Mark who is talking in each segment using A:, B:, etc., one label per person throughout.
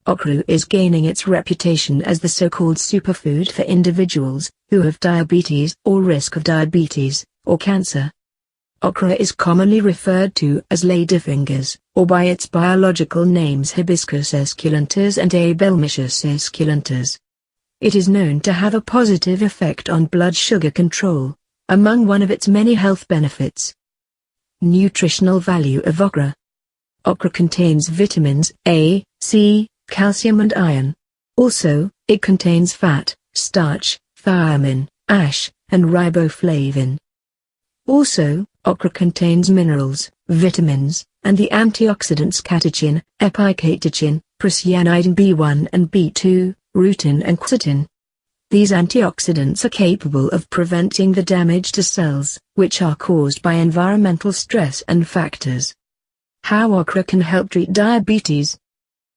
A: Okra is gaining its reputation as the so-called superfood for individuals who have diabetes or risk of diabetes or cancer. Okra is commonly referred to as ladyfingers, or by its biological names Hibiscus esculentus and Abelmoschus esculentus. It is known to have a positive effect on blood sugar control, among one of its many health benefits. Nutritional value of okra. Okra contains vitamins A, C, calcium and iron. Also, it contains fat, starch, thiamine, ash, and riboflavin. Also, okra contains minerals, vitamins, and the antioxidants catechin, epicatechin, procyanidin B1 and B2, rutin and quercetin. These antioxidants are capable of preventing the damage to cells, which are caused by environmental stress and factors. How okra can help treat diabetes.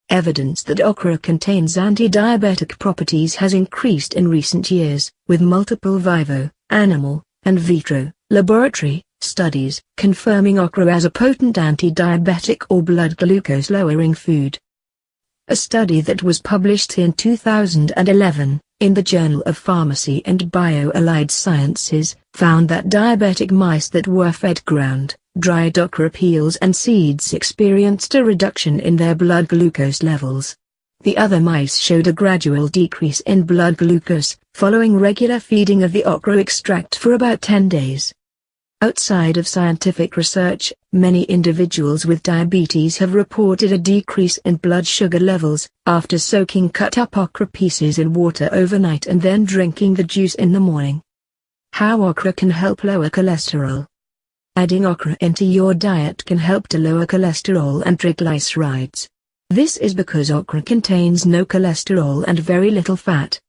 A: Evidence that okra contains anti-diabetic properties has increased in recent years, with multiple vivo, animal, and vitro, laboratory, studies confirming okra as a potent anti-diabetic or blood glucose-lowering food. A study that was published in 2011, in the Journal of Pharmacy and Bio-Allied Sciences, found that diabetic mice that were fed ground, dried okra peels and seeds experienced a reduction in their blood glucose levels. The other mice showed a gradual decrease in blood glucose, following regular feeding of the okra extract for about 10 days. Outside of scientific research, many individuals with diabetes have reported a decrease in blood sugar levels after soaking cut-up okra pieces in water overnight and then drinking the juice in the morning. How okra can help lower cholesterol. Adding okra into your diet can help to lower cholesterol and triglycerides. This is because okra contains no cholesterol and very little fat.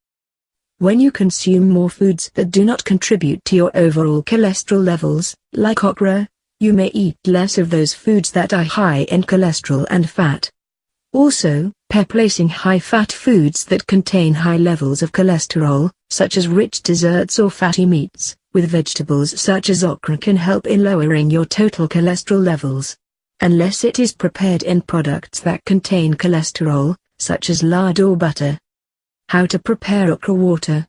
A: When you consume more foods that do not contribute to your overall cholesterol levels, like okra, you may eat less of those foods that are high in cholesterol and fat. Also, replacing high-fat foods that contain high levels of cholesterol, such as rich desserts or fatty meats, with vegetables such as okra can help in lowering your total cholesterol levels. Unless it is prepared in products that contain cholesterol, such as lard or butter. How to prepare okra water.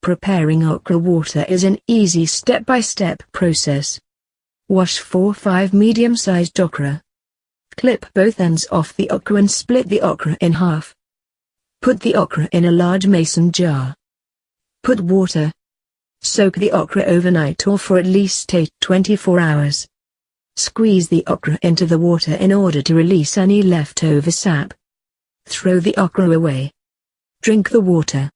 A: Preparing okra water is an easy step-by-step process. Wash 4-5 medium-sized okra. Clip both ends off the okra and split the okra in half. Put the okra in a large mason jar. Put water. Soak the okra overnight or for at least 24 hours. Squeeze the okra into the water in order to release any leftover sap. Throw the okra away. Drink the water.